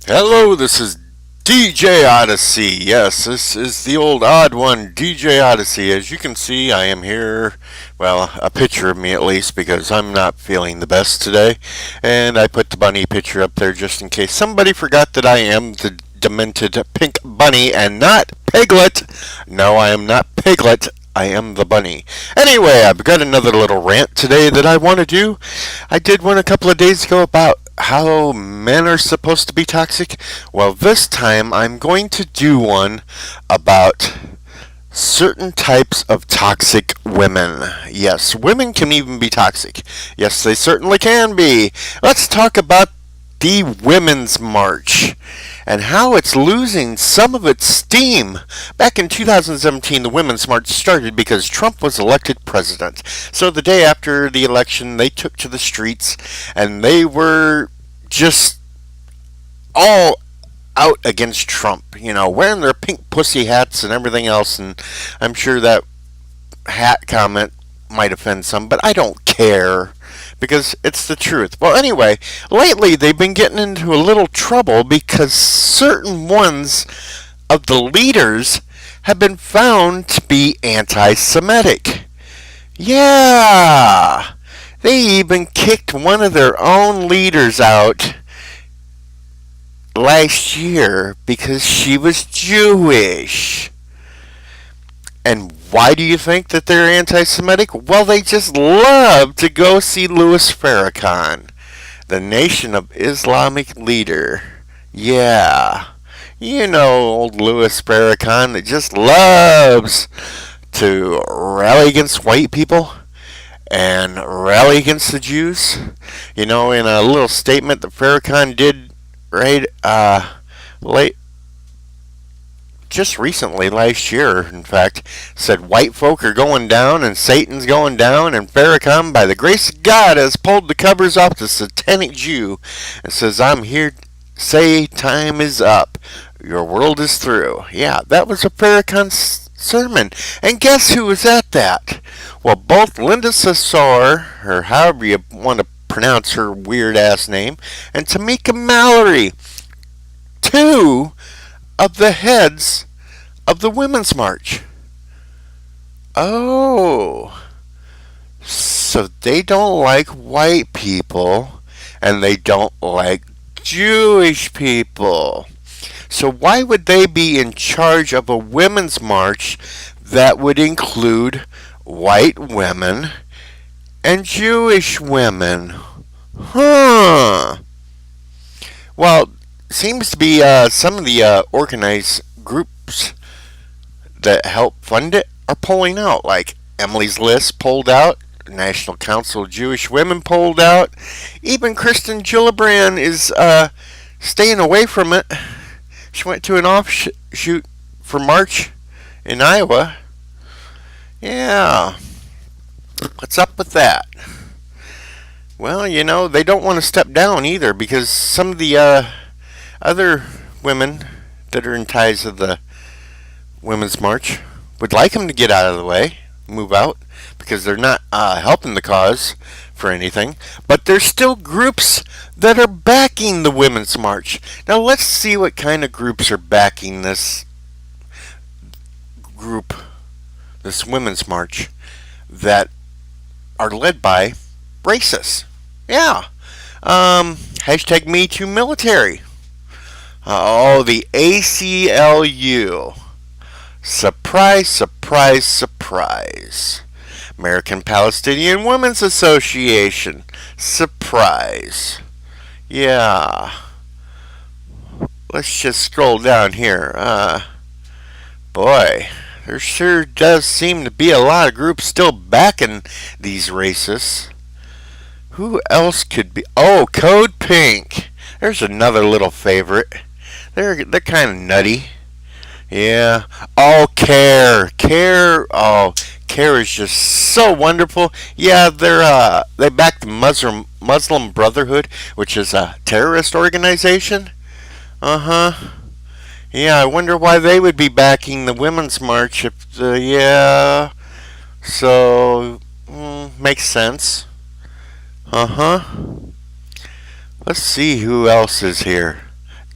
Hello, this is DJ Odyssey. Yes, this is the old odd one, DJ Odyssey. As you can see, I am here. Well, a picture of me at least, because I'm not feeling the best today. And I put the bunny picture up there just in case somebody forgot that I am the demented pink bunny and not Piglet. No, I am not Piglet. I am the bunny. Anyway, I've got another little rant today that I want to do. I did one a couple of days ago about how men are supposed to be toxic. Well, this time I'm going to do one about certain types of toxic women. Yes, women can even be toxic. Yes, they certainly can be. Let's talk about the Women's March and how it's losing some of its steam. Back in 2017, the Women's March started because Trump was elected president. So the day after the election, they took to the streets and they were just all out against Trump, wearing their pink pussy hats and everything else. And I'm sure that hat comment might offend some, but I don't care because it's the truth. Well, anyway, lately they've been getting into a little trouble because certain ones of the leaders have been found to be anti Semitic. Yeah! They even kicked one of their own leaders out last year because she was Jewish. And why do you think that they're anti-Semitic? Well, they just love to go see Louis Farrakhan, the Nation of Islamic leader. Yeah. Old Louis Farrakhan that just loves to rally against white people and rally against the Jews. In a little statement that Farrakhan did right late just recently, last year, in fact, said white folk are going down and Satan's going down, and Farrakhan, by the grace of God, has pulled the covers off the satanic Jew and says, I'm here to say time is up. Your world is through. Yeah, that was a Farrakhan sermon. And guess who was at that? Well, both Linda Sarsour, or however you want to pronounce her weird ass name, and Tamika Mallory, two of the heads of the Women's March. Oh, so they don't like white people and they don't like Jewish people. So why would they be in charge of a women's march that would include white women and Jewish women? Huh. Well, seems to be some of the organized groups that help fund it are pulling out. Like Emily's List pulled out, National Council of Jewish Women pulled out, even Kristen Gillibrand is staying away from it. She went to an offshoot for March in Iowa. Yeah, what's up with that? Well, they don't want to step down either because some of the other women that are in ties of the Women's March would like them to get out of the way, move out, because they're not helping the cause for anything. But there's still groups that are backing the Women's March. Now let's see what kind of groups are backing this group, this Women's March, that are led by racists. Yeah. Hashtag #MeTooMilitary. The ACLU. Surprise, surprise, surprise. American Palestinian Women's Association. Surprise. Yeah. Let's just scroll down here. Boy, there sure does seem to be a lot of groups still backing these racists. Who else could be? Oh, Code Pink. There's another little favorite. They're kind of nutty. Yeah. Oh, Care is just so wonderful. Yeah, they back the Muslim Brotherhood, which is a terrorist organization. Uh-huh. Yeah, I wonder why they would be backing the Women's March if yeah. So, makes sense. Uh-huh. Let's see who else is here.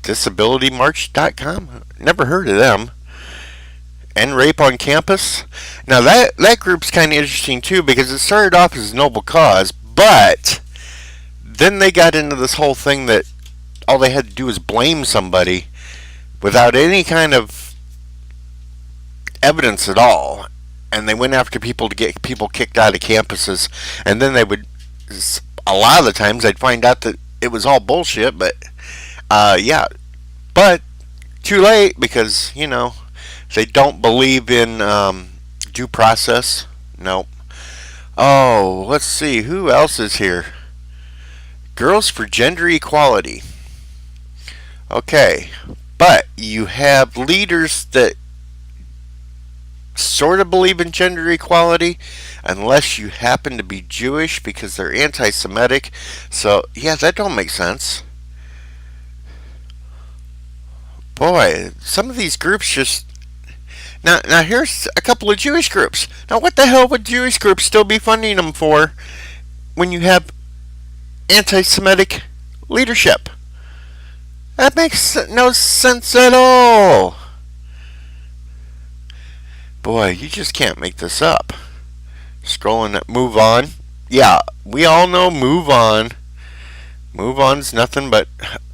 disabilitymarch.com. Never heard of them. End Rape on Campus. Now that group's kind of interesting too because it started off as a noble cause, but then they got into this whole thing that all they had to do was blame somebody without any kind of evidence at all, and they went after people to get people kicked out of campuses, and then they would, a lot of the times I'd find out that it was all bullshit, but yeah, but too late because, they don't believe in due process. Nope. Oh, let's see, who else is here? Girls for Gender Equality. Okay, but you have leaders that sort of believe in gender equality unless you happen to be Jewish because they're anti-Semitic. So, yeah, that don't make sense. Boy, some of these groups just... Now here's a couple of Jewish groups. Now, what the hell would Jewish groups still be funding them for when you have anti-Semitic leadership? That makes no sense at all. Boy, you just can't make this up. Scrolling at Move On. Yeah, we all know Move On. Move On's nothing but...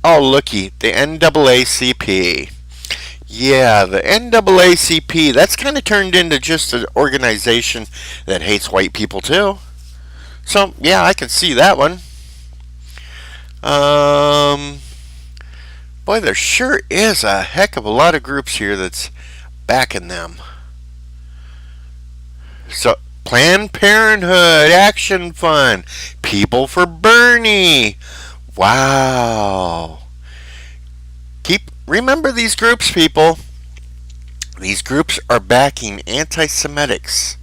Oh, looky, the NAACP. Yeah, the NAACP, that's kind of turned into just an organization that hates white people too. So, yeah, I can see that one. Boy, there sure is a heck of a lot of groups here that's backing them. So, Planned Parenthood, Action Fund, People for Bernie. Wow. Remember these groups, people. These groups are backing anti-Semitics.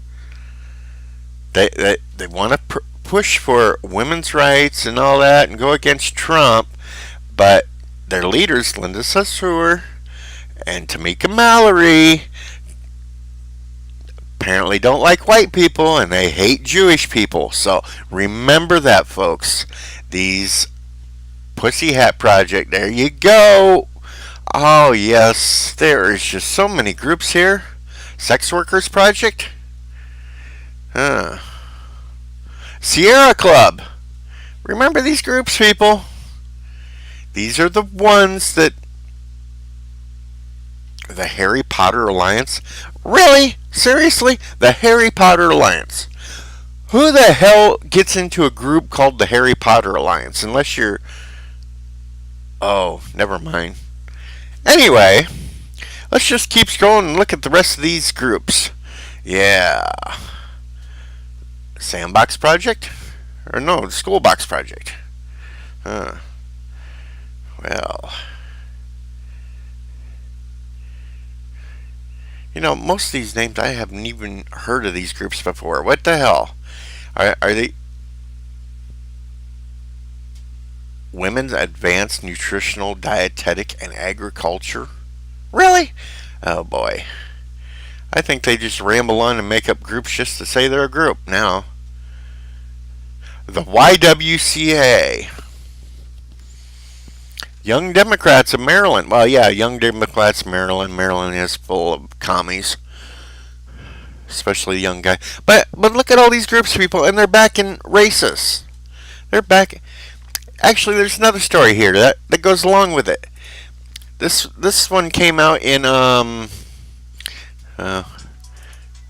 They want to push for women's rights and all that and go against Trump, but their leaders, Linda Sarsour and Tamika Mallory, apparently don't like white people and they hate Jewish people. So remember that, folks. These Pussy Hat Project, there you go. Oh yes, there is just so many groups here. Sex Workers Project. Sierra Club. Remember these groups, people. These are the ones that... The Harry Potter Alliance? Really? Seriously? The Harry Potter Alliance. Who the hell gets into a group called the Harry Potter Alliance? Unless you're... Oh, never mind. Anyway, let's just keep scrolling and look at the rest of these groups. Yeah. Sandbox Project? Or no, the Schoolbox Project. Well. Most of these names I haven't even heard of these groups before. What the hell? Are they... Women's Advanced Nutritional, Dietetic, and Agriculture? Really? Oh boy. I think they just ramble on and make up groups just to say they're a group now. The YWCA. Young Democrats of Maryland. Well, yeah, Young Democrats of Maryland. Maryland is full of commies. Especially the young guy. But look at all these groups, people, and they're backing racists. They're back... Actually, there's another story here that goes along with it. This one came out in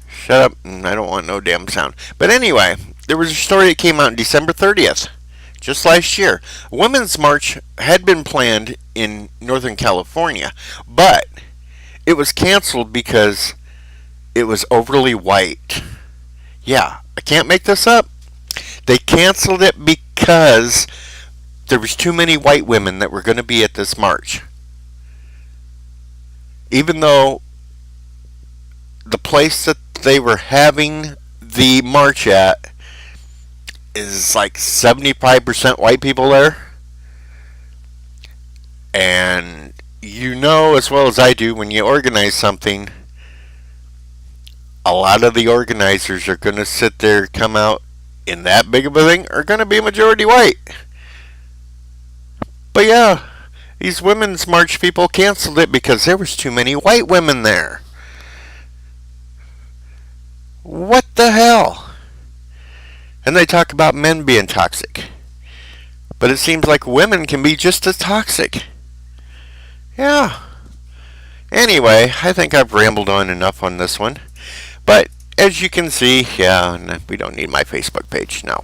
shut up, I don't want no damn sound. But anyway, there was a story that came out on December 30th, just last year. A women's march had been planned in Northern California, but it was canceled because it was overly white. Yeah, I can't make this up. They canceled it because there was too many white women that were going to be at this march. Even though the place that they were having the march at is like 75% white people there. And as well as I do, when you organize something, a lot of the organizers are going to sit there, come out in that big of a thing, are going to be majority white. But yeah, These women's march people canceled it because there was too many white women there. What the hell? And they talk about men being toxic. But it seems like women can be just as toxic. Yeah. Anyway, I think I've rambled on enough on this one. But as you can see, yeah, we don't need my Facebook page now.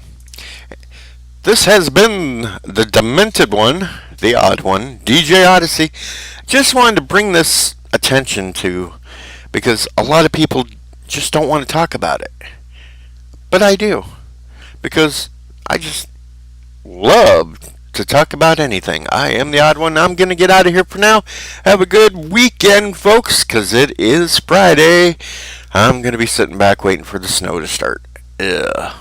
This has been the demented one, the odd one, DJ Odyssey. Just wanted to bring this attention to, because a lot of people just don't want to talk about it. But I do. Because I just love to talk about anything. I am the odd one. I'm going to get out of here for now. Have a good weekend, folks, because it is Friday. I'm going to be sitting back waiting for the snow to start. Ugh.